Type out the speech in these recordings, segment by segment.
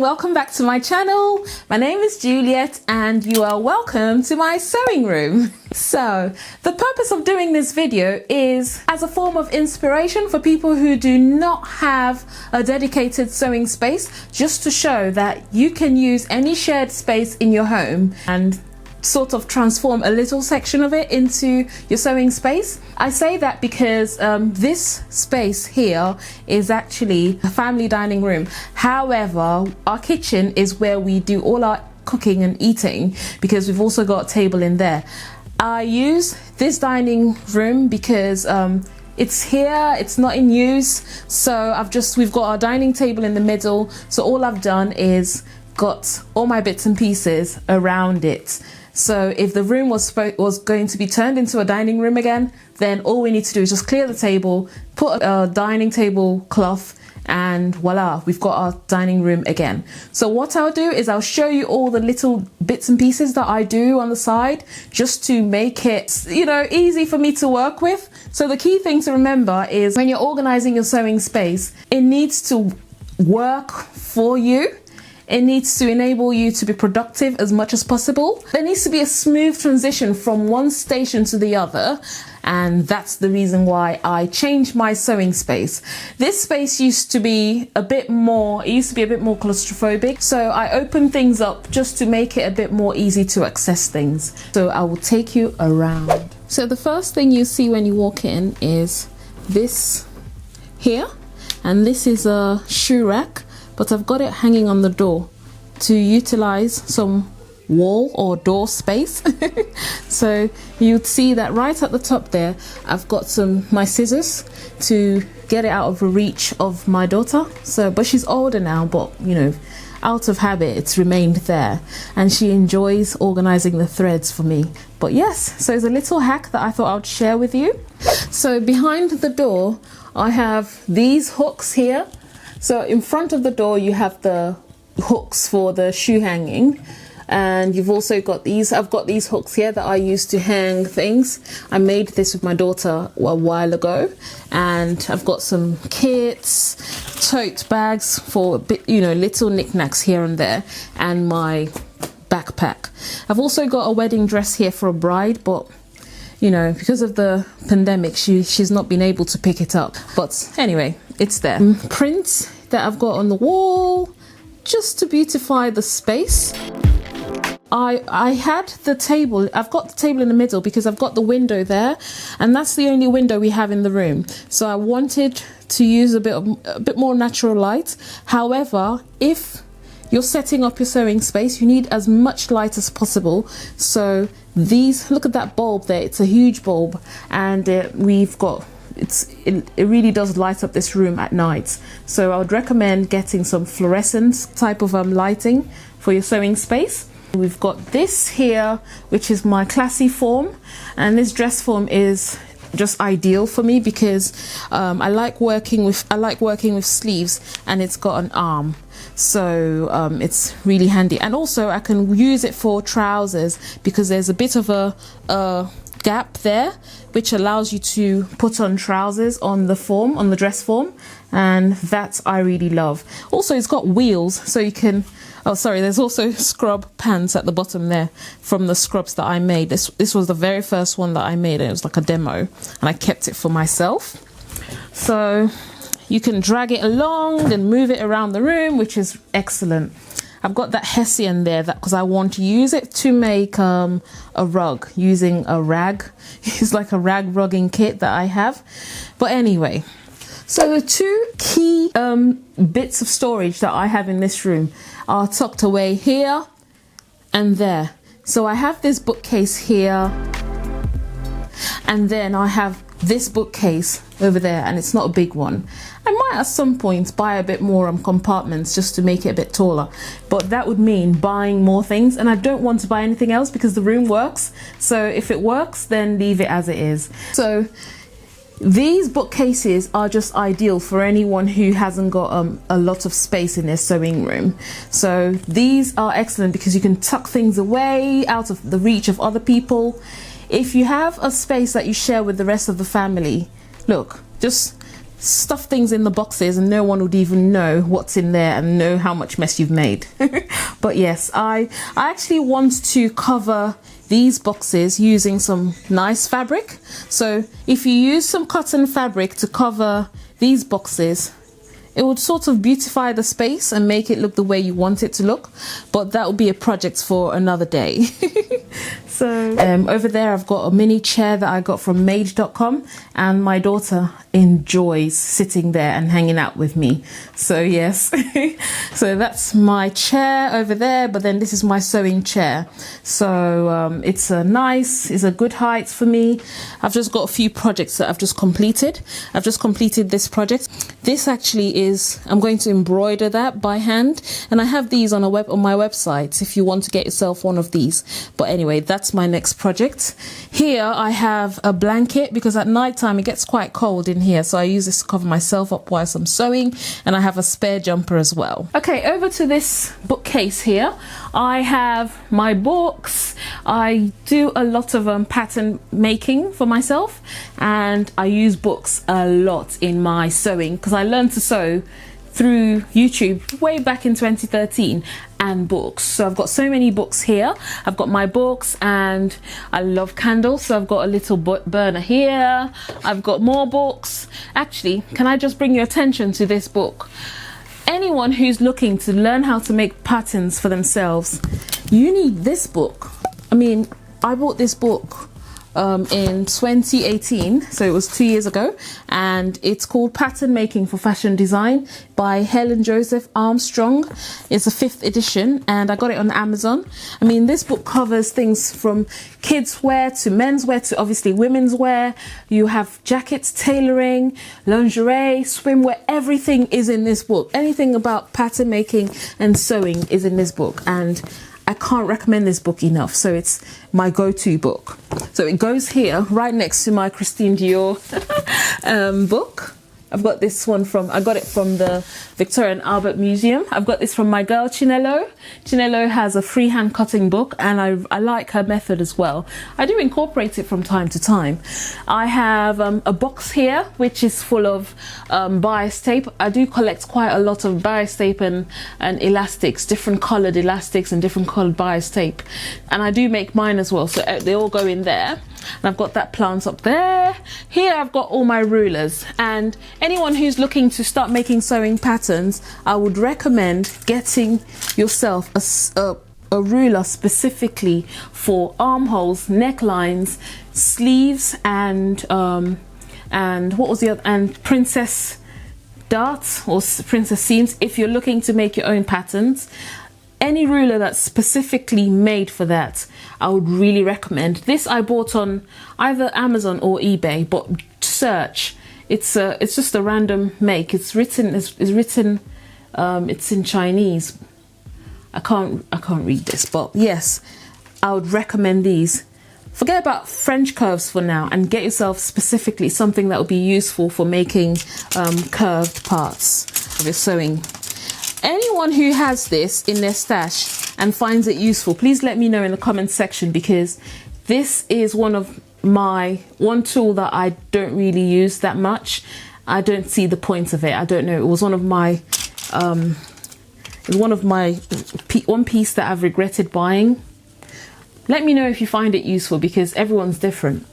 welcome back to my channel. My name is Juliet and you are welcome to my sewing room. So the purpose of doing this video is as a form of inspiration for people who do not have a dedicated sewing space, just to show that you can use any shared space in your home and sort of transform a little section of it into your sewing space. I say that because this space here is actually a family dining room. However, our kitchen is where we do all our cooking and eating, because we've also got a table in there. I use this dining room because it's here, it's not in use, so we've got our dining table in the middle, so all I've done is got all my bits and pieces around it. So if the room was going to be turned into a dining room again, then all we need to do is just clear the table, put a dining table cloth, and voila, we've got our dining room again. So what I'll do is I'll show you all the little bits and pieces that I do on the side, just to make it, easy for me to work with. So the key thing to remember is when you're organizing your sewing space, it needs to work for you. It needs to enable you to be productive as much as possible. There needs to be a smooth transition from one station to the other, and that's the reason why I changed my sewing space. This space used to be a bit more claustrophobic, so I opened things up just to make it a bit more easy to access things. So I will take you around. So the first thing you see when you walk in is this here, and this is a shoe rack, but I've got it hanging on the door to utilize some wall or door space. So you'd see that right at the top there, I've got my scissors to get it out of the reach of my daughter. But she's older now, but out of habit, it's remained there, and she enjoys organizing the threads for me. But yes, so it's a little hack that I thought I'd share with you. So behind the door, I have these hooks here. So in front of the door you have the hooks for the shoe hanging, and you've also got these. I've got these hooks here that I use to hang things. I made this with my daughter a while ago, and I've got some kits, tote bags for little knickknacks here and there, and my backpack. I've also got a wedding dress here for a bride, but because of the pandemic, she's not been able to pick it up. But anyway, it's there. Prints that I've got on the wall, just to beautify the space. I had the table, I've got the table in the middle because I've got the window there, and that's the only window we have in the room. So I wanted to use a bit more natural light. However, if you're setting up your sewing space, you need as much light as possible. So look at that bulb there, it's a huge bulb, and it really does light up this room at night. So I would recommend getting some fluorescent type of lighting for your sewing space. We've got this here, which is my classy form, and this dress form is just ideal for me because I like working with sleeves, and it's got an arm, so it's really handy. And also I can use it for trousers because there's a bit of a gap there, which allows you to put on trousers on the dress form, and that I really love. Also, it's got wheels, so you can there's also scrub pants at the bottom there from the scrubs that I made. This was the very first one that I made, and it was like a demo, and I kept it for myself. So you can drag it along and move it around the room, which is excellent. I've got that hessian there because I want to use it to make a rug using a rag. It's like a rag rugging kit that I have. But anyway, so the two key bits of storage that I have in this room are tucked away here and there. So I have this bookcase here, and then I have this bookcase over there, and it's not a big one. I might at some point buy a bit more compartments just to make it a bit taller, but that would mean buying more things, and I don't want to buy anything else because the room works. So if it works, then leave it as it is. So these bookcases are just ideal for anyone who hasn't got a lot of space in their sewing room. So these are excellent because you can tuck things away out of the reach of other people. If you have a space that you share with the rest of the family, look, just stuff things in the boxes and no one would even know what's in there and know how much mess you've made. But yes, I actually want to cover these boxes using some nice fabric. So if you use some cotton fabric to cover these boxes, it would sort of beautify the space and make it look the way you want it to look, but that would be a project for another day. So over there I've got a mini chair that I got from mage.com, and my daughter enjoys sitting there and hanging out with me. So yes, so that's my chair over there, but then this is my sewing chair. So it's a good height for me. I've just got a few projects that I've just completed. I've just completed this project. This actually is, I'm going to embroider that by hand, and I have these on my website if you want to get yourself one of these. But anyway, that's my next project. Here I have a blanket because at night time it gets quite cold in here, so I use this to cover myself up whilst I'm sewing, and I have a spare jumper as well. Okay, over to this bookcase here. I have my books. I do a lot of pattern making for myself, and I use books a lot in my sewing because I learned to sew through YouTube way back in 2013, and books. So I've got so many books here. I've got my books, and I love candles, so I've got a little burner here. I've got more books. Actually, can I just bring your attention to this book? Anyone who's looking to learn how to make patterns for themselves, you need this book. I mean, I bought this book in 2018, so it was 2 years ago, and it's called Pattern Making for Fashion Design by Helen Joseph Armstrong. It's a 5th edition, and I got it on Amazon. I mean, this book covers things from kids wear to men's wear to obviously women's wear. You have jackets, tailoring, lingerie, swimwear, everything is in this book. Anything about pattern making and sewing is in this book, and I can't recommend this book enough. So it's my go-to book. So it goes here right next to my Christine Dior book. I've got this one I got it from the Victoria and Albert Museum. I've got this from my girl Chinello. Chinello has a freehand cutting book, and I like her method as well. I do incorporate it from time to time. I have a box here which is full of bias tape. I do collect quite a lot of bias tape and elastics, different coloured elastics and different coloured bias tape. And I do make mine as well, so they all go in there. And I've got that plant up there. Here I've got all my rulers, and anyone who's looking to start making sewing patterns, I would recommend getting yourself a ruler specifically for armholes, necklines, sleeves, and what was the other, and princess darts or princess seams if you're looking to make your own patterns. Any ruler that's specifically made for that, I would really recommend. This I bought on either Amazon or eBay, but search. It's just a random make. It's in Chinese. I can't read this, but yes, I would recommend these. Forget about French curves for now and get yourself specifically something that will be useful for making curved parts of your sewing. Anyone who has this in their stash and finds it useful, please let me know in the comments section, because this is one tool that I don't really use that much. I don't see the point of it. I don't know. It was one of my one piece that I've regretted buying. Let me know if you find it useful, because everyone's different.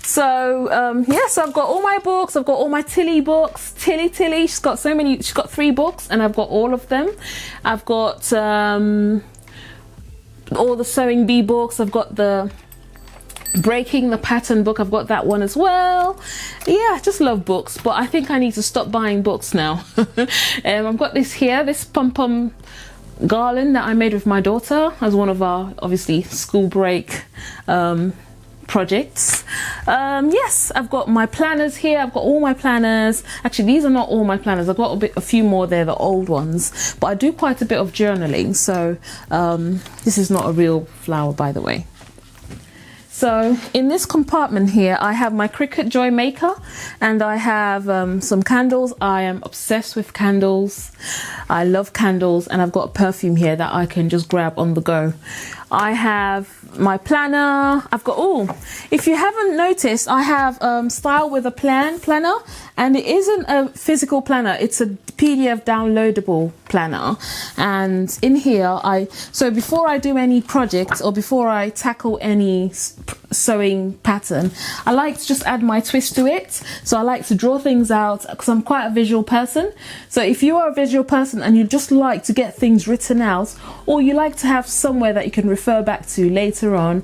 So yes, I've got all my books. I've got all my Tilly books. Tilly, she's got so many. She's got 3 books, and I've got all of them. I've got all the Sewing Bee books. I've got the Breaking the Pattern book. I've got that one as well. Yeah, I just love books, but I think I need to stop buying books now. I've got this here, this pom-pom garland that I made with my daughter as one of our obviously school break projects. Yes, I've got my planners here. I've got all my planners. Actually, these are not all my planners. I've got a few more there, the old ones, but I do quite a bit of journaling. So this is not a real flower, by the way. So in this compartment here, I have my Cricut Joy Maker, and I have some candles. I am obsessed with candles. I love candles, and I've got a perfume here that I can just grab on the go. I have my planner. I've got, oh, if you haven't noticed, I have Style with a planner, and it isn't a physical planner, it's a PDF downloadable planner. And in here, so before I do any projects or before I tackle any sewing pattern, I like to just add my twist to it. So I like to draw things out because I'm quite a visual person. So if you are a visual person and you just like to get things written out, or you like to have somewhere that you can refer back to later on,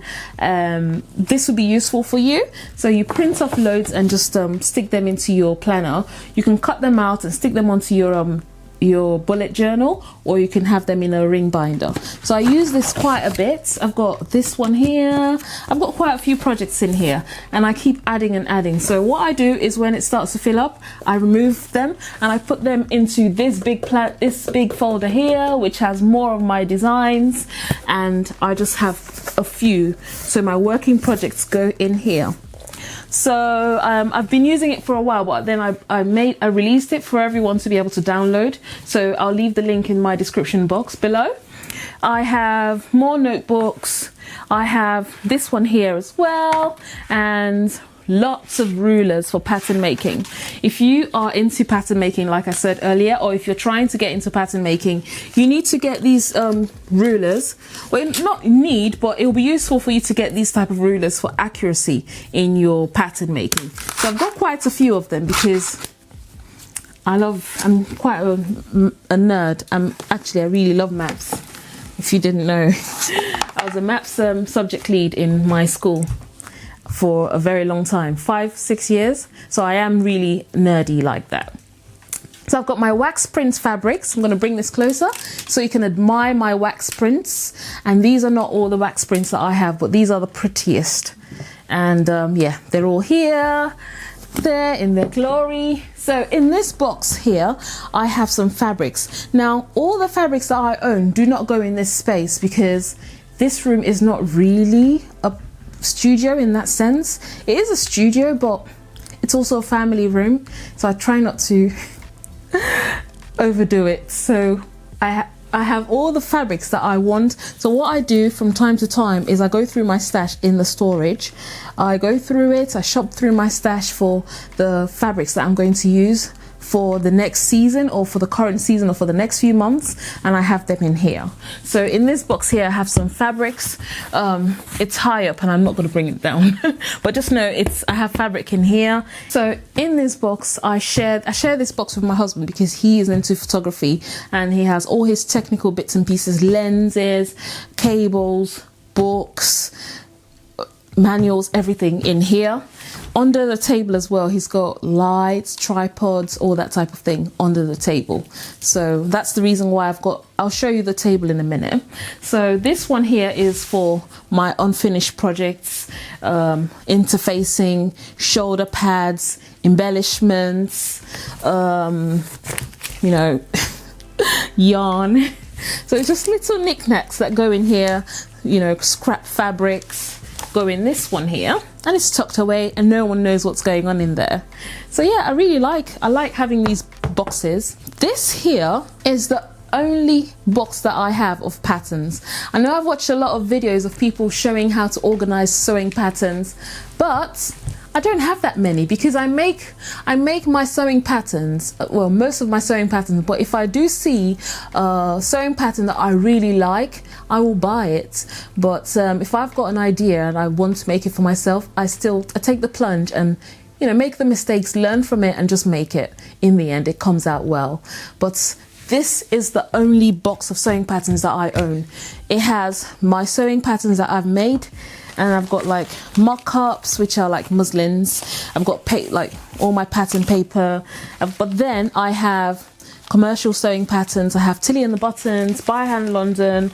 this would be useful for you. So you print off loads and just stick them into your planner. You can cut them out and stick them onto your bullet journal, or you can have them in a ring binder. So I use this quite a bit. I've got this one here. I've got quite a few projects in here, and I keep adding and adding. So what I do is when it starts to fill up, I remove them and I put them into this big folder here, which has more of my designs, and I just have a few. So my working projects go in here. So I've been using it for a while, but then I released it for everyone to be able to download. So I'll leave the link in my description box below. I have more notebooks. I have this one here as well, and lots of rulers for pattern making. If you are into pattern making, like I said earlier, or if you're trying to get into pattern making, you need to get these rulers. Well, not need, but it will be useful for you to get these type of rulers for accuracy in your pattern making. So I've got quite a few of them because I'm quite a nerd. I really love maths. If you didn't know, I was a maths subject lead in my school for a very long time, 5-6 years. So I am really nerdy like that. So I've got my wax print fabrics. I'm going to bring this closer so you can admire my wax prints. And these are not all the wax prints that I have, but these are the prettiest. And yeah, they're all here, there in their glory. So in this box here, I have some fabrics. Now, all the fabrics that I own do not go in this space because this room is not really a studio in that sense. It is a studio, but it's also a family room, so I try not to overdo it. So I have all the fabrics that I want. So what I do from time to time is I go through my stash in the storage. I go through it, I shop through my stash for the fabrics that I'm going to use for the next season, or for the current season, or for the next few months, and I have them in here. So in this box here I have some fabrics. It's high up and I'm not going to bring it down but just know I have fabric in here. So in this box I share this box with my husband because he is into photography and he has all his technical bits and pieces, lenses, cables, books, manuals, everything in here. Under the table as well, he's got lights, tripods, all that type of thing under the table. So that's the reason why I'll show you the table in a minute. So this one here is for my unfinished projects, interfacing, shoulder pads, embellishments, you know, yarn. So it's just little knickknacks that go in here, you know, scrap fabrics go in this one here, and it's tucked away and no one knows what's going on in there. So yeah, I like having these boxes. This here is the only box that I have of patterns. I know I've watched a lot of videos of people showing how to organize sewing patterns, but I don't have that many because I make my sewing patterns, well, most of my sewing patterns, but if I do see a sewing pattern that I really like, I will buy it. But if I've got an idea and I want to make it for myself, I take the plunge and, you know, make the mistakes, learn from it and just make it. In the end, it comes out well. But this is the only box of sewing patterns that I own. It has my sewing patterns that I've made, and I've got like mock-ups, which are like muslins. I've got like all my pattern paper, but then I have commercial sewing patterns. I have Tilly and the Buttons, By Hand London,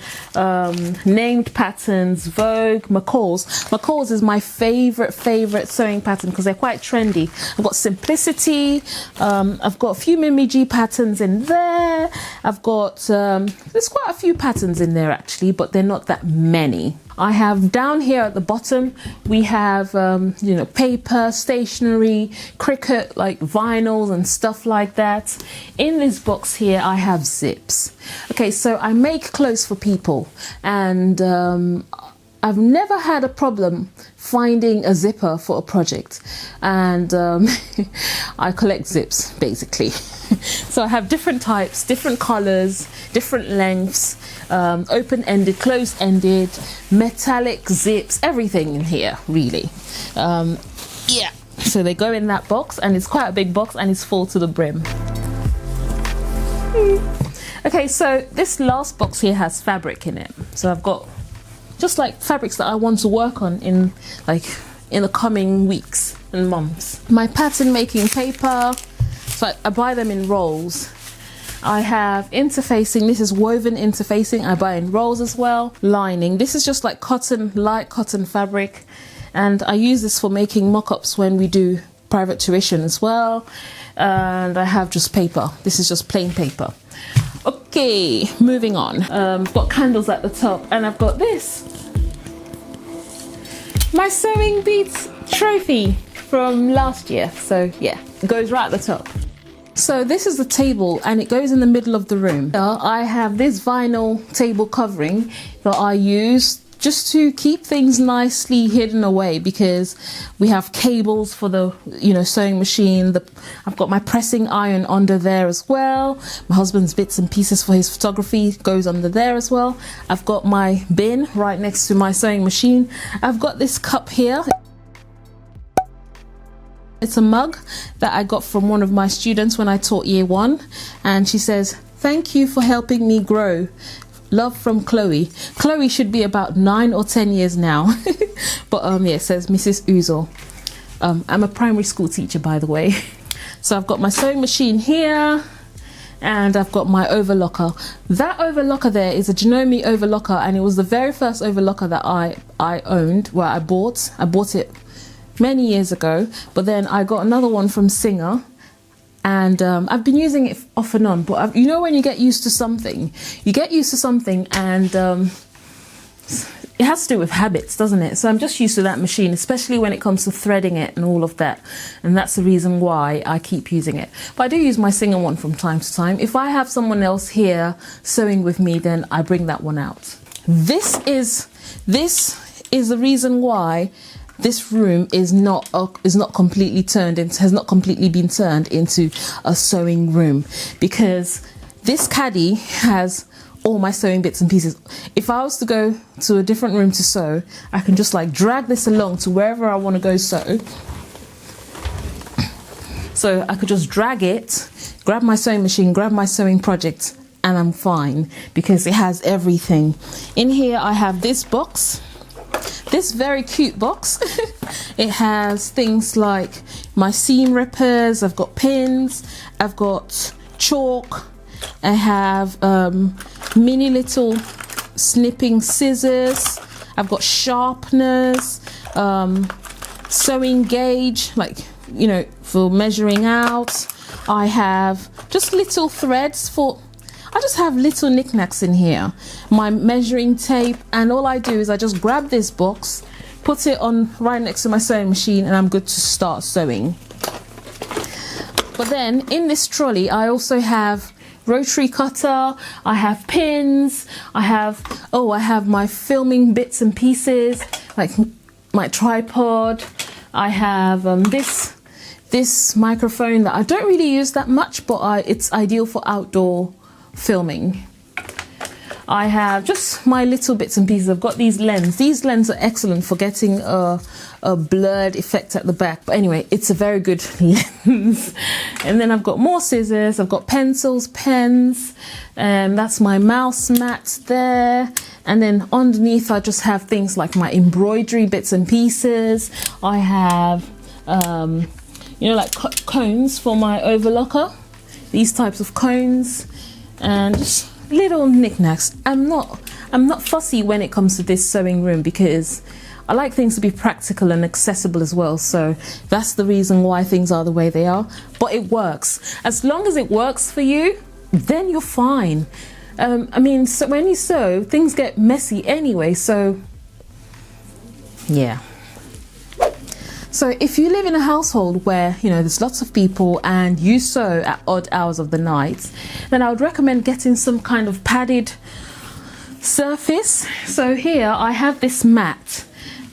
named patterns, Vogue, McCall's. McCall's is my favorite sewing pattern because they're quite trendy. I've got Simplicity. I've got a few Mimi G patterns in there. I've got there's quite a few patterns in there actually, but they're not that many. I have down here at the bottom, we have, you know, paper, stationery, Cricut, like vinyls and stuff like that. In this box here, I have zips. Okay, so I make clothes for people, and I've never had a problem finding a zipper for a project, and I collect zips basically. So I have different types, different colors, different lengths, open-ended, closed-ended, metallic zips, everything in here really. Yeah, so they go in that box, and it's quite a big box, and it's full to the brim. Okay, so this last box here has fabric in it. So I've got just like fabrics that I want to work on in the coming weeks and months. My pattern making paper, so I buy them in rolls. I have interfacing, this is woven interfacing, I buy in rolls as well. Lining, this is just like cotton, light cotton fabric, and I use this for making mock-ups when we do private tuition as well. And I have just paper, this is just plain paper. Okay, moving on. I've got candles at the top, and I've got this. My sewing beads trophy from last year. So yeah, it goes right at the top. So this is the table, and it goes in the middle of the room. I have this vinyl table covering that I use just to keep things nicely hidden away, because we have cables for the, you know, sewing machine. I've got my pressing iron under there as well. My husband's bits and pieces for his photography goes under there as well. I've got my bin right next to my sewing machine. I've got this cup here. It's a mug that I got from one of my students when I taught year 1, and she says, "Thank you for helping me grow. Love from Chloe." Chloe should be about 9 or 10 years now. But yeah, it says Mrs. Uzor. I'm a primary school teacher, by the way. So I've got my sewing machine here, and I've got my overlocker. That overlocker there is a Janome overlocker, and it was the very first overlocker that I owned, well, I bought it many years ago, but then I got another one from Singer, and I've been using it off and on. But you know, when you get used to something, and it has to do with habits, doesn't it? So I'm just used to that machine, especially when it comes to threading it and all of that, and that's the reason why I keep using it. But I do use my Singer one from time to time. If I have someone else here sewing with me, then I bring that one out. This is the reason why this room is not completely has not completely been turned into a sewing room, because this caddy has all my sewing bits and pieces. If I was to go to a different room to sew, I can just like drag this along to wherever I want to go sew. So I could just drag it, grab my sewing machine, grab my sewing project, and I'm fine, because it has everything. In here I have this box. This very cute box. It has things like my seam rippers, I've got pins, I've got chalk, I have mini little snipping scissors, I've got sharpeners, sewing gauge, like, you know, for measuring out. I have just little threads I just have little knickknacks in here, my measuring tape, and all I do is I just grab this box, put it on right next to my sewing machine, and I'm good to start sewing. But then in this trolley I also have rotary cutter, I have pins, I have my filming bits and pieces, like my tripod. I have this microphone that I don't really use that much, but it's ideal for outdoor filming. I have just my little bits and pieces. I've got these lenses. These lenses are excellent for getting a blurred effect at the back. But anyway, it's a very good lens. And then I've got more scissors. I've got pencils, pens, and that's my mouse mat there. And then underneath I just have things like my embroidery bits and pieces. I have, you know, like cones for my overlocker. These types of cones. And just little knickknacks. I'm not fussy when it comes to this sewing room, because I like things to be practical and accessible as well. So that's the reason why things are the way they are. But it works. As long as it works for you, then you're fine. I mean, so when you sew, things get messy anyway. So yeah. So if you live in a household where, you know, there's lots of people and you sew at odd hours of the night, then I would recommend getting some kind of padded surface. So here I have this mat,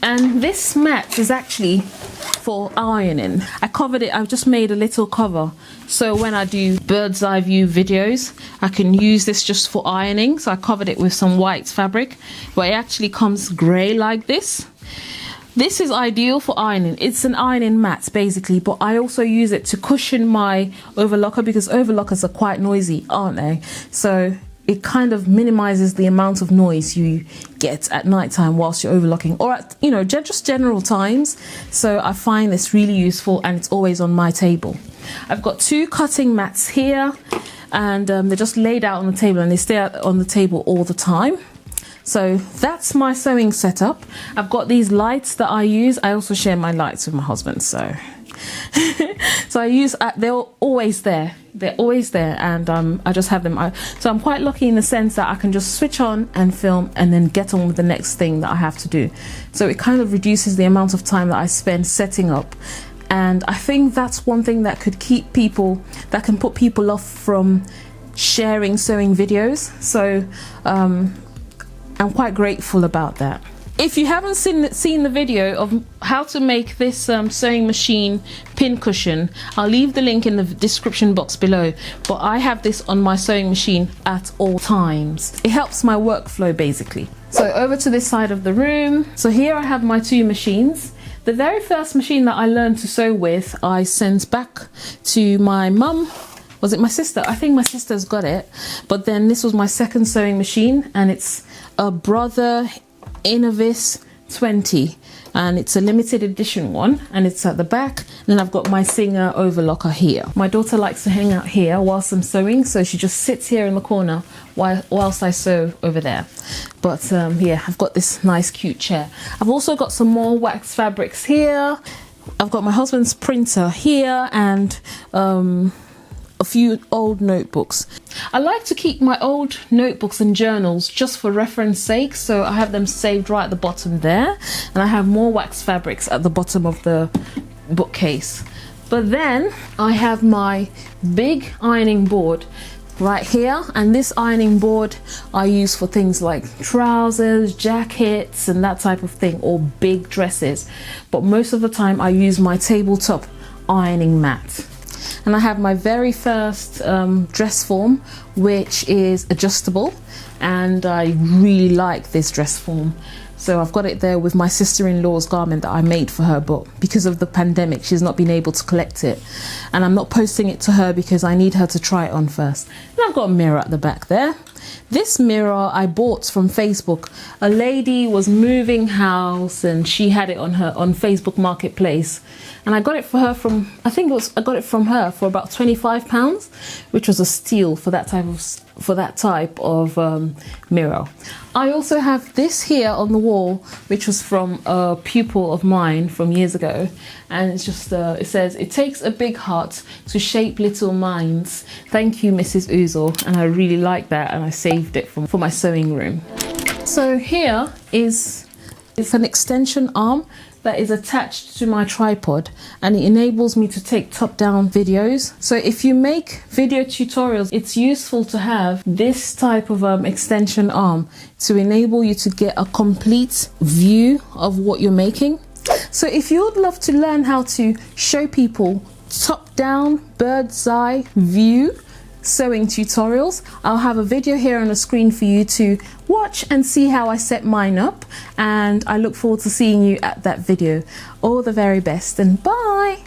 and this mat is actually for ironing. I covered it, I've just made a little cover, so when I do bird's eye view videos I can use this just for ironing. So I covered it with some white fabric, but it actually comes grey like this. This is ideal for ironing. It's an ironing mat basically, but I also use it to cushion my overlocker, because overlockers are quite noisy, aren't they? So it kind of minimizes the amount of noise you get at nighttime whilst you're overlocking, or at, you know, just general times. So I find this really useful, and it's always on my table. I've got 2 cutting mats here, and they're just laid out on the table, and they stay out on the table all the time. So that's my sewing setup. I've got these lights that I use. I also share my lights with my husband, so so I use, they're always there. They're always there, and I just have them. So I'm quite lucky in the sense that I can just switch on and film and then get on with the next thing that I have to do. So it kind of reduces the amount of time that I spend setting up. And I think that's one thing that could keep people, that can put people off from sharing sewing videos. So I'm quite grateful about that. If you haven't seen the video of how to make this sewing machine pin cushion, I'll leave the link in the description box below. But I have this on my sewing machine at all times. It helps my workflow basically. So over to this side of the room. So here I have my 2 machines. The very first machine that I learned to sew with, I sent back to my mum. Was it my sister? I think my sister's got it. But then this was my second sewing machine, and it's a Brother Innovis 20, and it's a limited edition one, and it's at the back. And then I've got my Singer overlocker here. My daughter likes to hang out here whilst I'm sewing, so she just sits here in the corner whilst I sew over there. But yeah, I've got this nice cute chair. I've also got some more wax fabrics here. I've got my husband's printer here, and a few old notebooks. I like to keep my old notebooks and journals just for reference sake, so I have them saved right at the bottom there, and I have more wax fabrics at the bottom of the bookcase. But then I have my big ironing board right here, and this ironing board I use for things like trousers, jackets and that type of thing, or big dresses. But most of the time I use my tabletop ironing mat. And I have my very first dress form, which is adjustable, and I really like this dress form. So I've got it there with my sister-in-law's garment that I made for her, but because of the pandemic she's not been able to collect it, and I'm not posting it to her because I need her to try it on first. And I've got a mirror at the back there. This mirror I bought from Facebook. A lady was moving house and she had it on Facebook Marketplace, and I got it for her from, I got it from her for about £25, which was a steal for that type of mirror. I also have this here on the wall, which was from a pupil of mine from years ago, and it's just it says, "It takes a big heart to shape little minds. Thank you, Mrs. Uzor." And I really like that, and I saved it for my sewing room. So here it's an extension arm that is attached to my tripod, and it enables me to take top-down videos. So if you make video tutorials, it's useful to have this type of extension arm to enable you to get a complete view of what you're making. So if you would love to learn how to show people top-down bird's eye view sewing tutorials, I'll have a video here on the screen for you to watch and see how I set mine up, and I look forward to seeing you at that video. All the very best, and bye!